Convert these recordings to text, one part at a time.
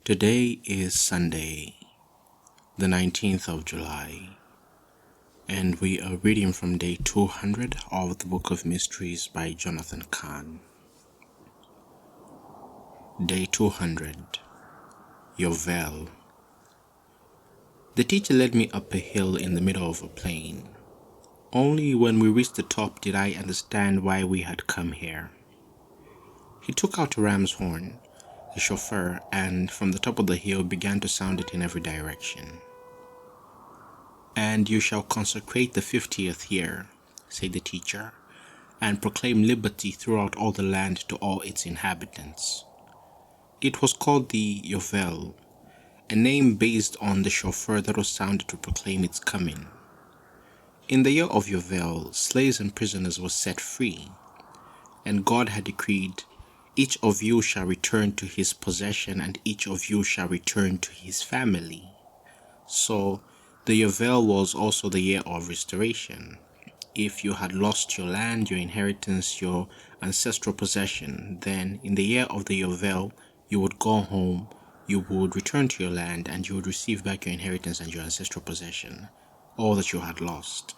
Today is Sunday, the 19th of July, and we are reading from day 200 of the Book of Mysteries by Jonathan Cahn. Day 200, Yovel. The teacher led me up a hill in the middle of a plain. Only when we reached the top did I understand why we had come here. He took out a ram's horn, the chauffeur, and from the top of the hill began to sound it in every direction. "And you shall consecrate the 50th year," said the teacher, "and proclaim liberty throughout all the land to all its inhabitants." It was called the Yovel, a name based on the shofar that was sounded to proclaim its coming. In the year of Yovel, slaves and prisoners were set free, and God had decreed, "Each of you shall return to his possession, and each of you shall return to his family." So, the Yovel was also the year of restoration. If you had lost your land, your inheritance, your ancestral possession, then in the year of the Yovel, you would go home, you would return to your land, and you would receive back your inheritance and your ancestral possession, all that you had lost.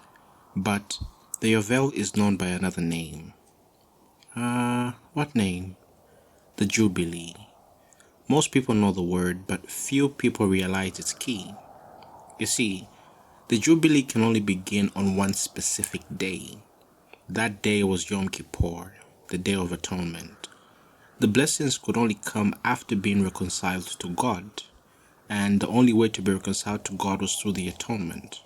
But the Yovel is known by another name. What name? The Jubilee. Most people know the word, but few people realize its key. You see, the Jubilee can only begin on one specific day. That day was Yom Kippur, the Day of Atonement. The blessings could only come after being reconciled to God, and the only way to be reconciled to God was through the atonement.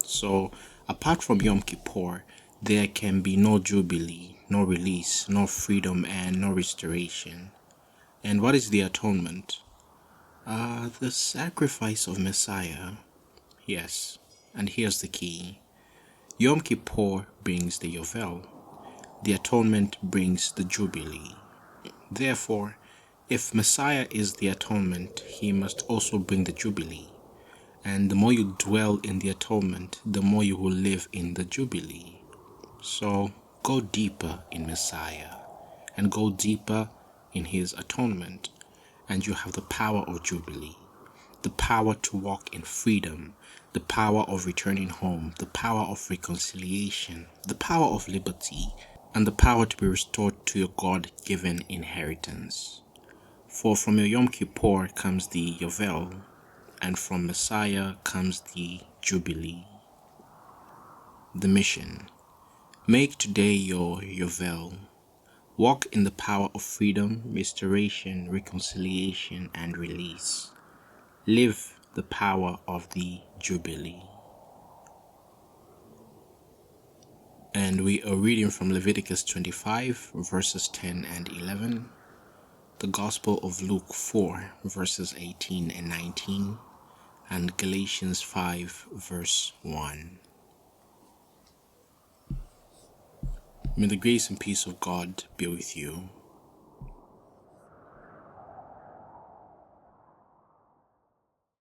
So, apart from Yom Kippur, there can be no Jubilee, no release, no freedom, and no restoration. And what is the atonement? The sacrifice of Messiah. Yes, and here's the key. Yom Kippur brings the Yovel. The atonement brings the Jubilee. Therefore, if Messiah is the atonement, he must also bring the Jubilee. And the more you dwell in the atonement, the more you will live in the Jubilee. So, go deeper in Messiah, and go deeper in his atonement, and you have the power of Jubilee, the power to walk in freedom, the power of returning home, the power of reconciliation, the power of liberty, and the power to be restored to your God-given inheritance. For from your Yom Kippur comes the Yovel, and from Messiah comes the Jubilee. The mission. Make today your Yovel. Walk in the power of freedom, restoration, reconciliation, and release. Live the power of the Jubilee. And we are reading from Leviticus 25, verses 10 and 11, the Gospel of Luke 4, verses 18 and 19, and Galatians 5, verse 1. May the grace and peace of God be with you.